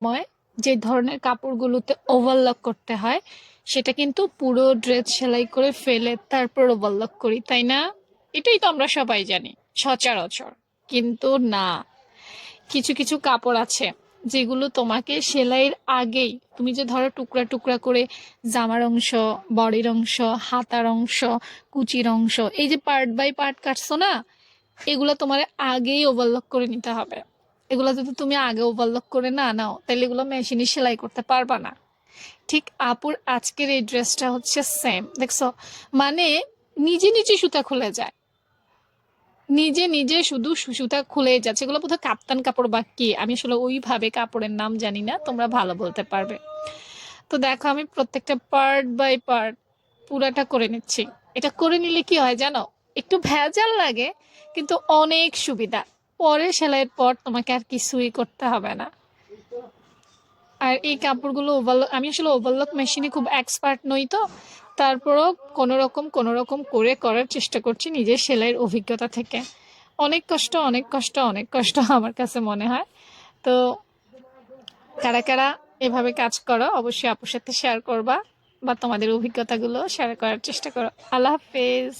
সময় যে ধরনের কাপড়গুলোতে ওভারলক করতে হয় সেটা কিন্তু পুরো ড্রেস সেলাই করে ফেলে তারপর ওভারলক করি, তাই না? এটাই তো আমরা সবাই জানি সচরাচর। কিন্তু না, কিছু কিছু কাপড় আছে যেগুলো তোমাকে সেলাইয়ের আগেই, তুমি যে ধরো টুকরা টুকরা করে জামার অংশ, বডির অংশ, হাতার অংশ, কুচির অংশ, এই যে পার্ট বাই পার্ট কাটছো না, এগুলো তোমার আগেই ওভারলক করে নিতে হবে। এগুলো যদি তুমি আগে ওভারলক করে না নাও তাহলে এগুলো মেশিনে সেলাই করতে পারবা না। ঠিক আপুর আজকের এই ড্রেসটা হচ্ছে সেম, দেখছো? মানে নিজে নিজে সুতা খুলে যায়, নিজে নিজে শুধু সুতা খুলে যাচ্ছে। এগুলো বোধহয় কাপ্তান কাপড় বা কি, আমি আসলে ওইভাবে কাপড়ের নাম জানি না, তোমরা ভালো বলতে পারবে। তো দেখো আমি প্রত্যেকটা পার্ট বাই পার্ট পুরাটা করে নিচ্ছি। এটা করে নিলে কি হয় জানো, একটু ভেজাল লাগে কিন্তু অনেক সুবিধা। পরে সেলাইয়ের পর তোমাকে আর কিছুই করতে হবে না। আর এই কাপড়গুলো ওভারলক, আমি আসলে ওভারলক মেশিনে খুব এক্সপার্ট নই তো, তারপরও কোনো রকম করে করার চেষ্টা করছি নিজের সেলাইয়ের অভিজ্ঞতা থেকে। অনেক কষ্ট, অনেক কষ্ট, অনেক কষ্ট আমার কাছে মনে হয়। তো কারা কারা এভাবে কাজ করো অবশ্যই আপুর সাথে শেয়ার করবা, বা তোমাদের অভিজ্ঞতাগুলো শেয়ার করার চেষ্টা করো। আল্লাহ হাফেজ।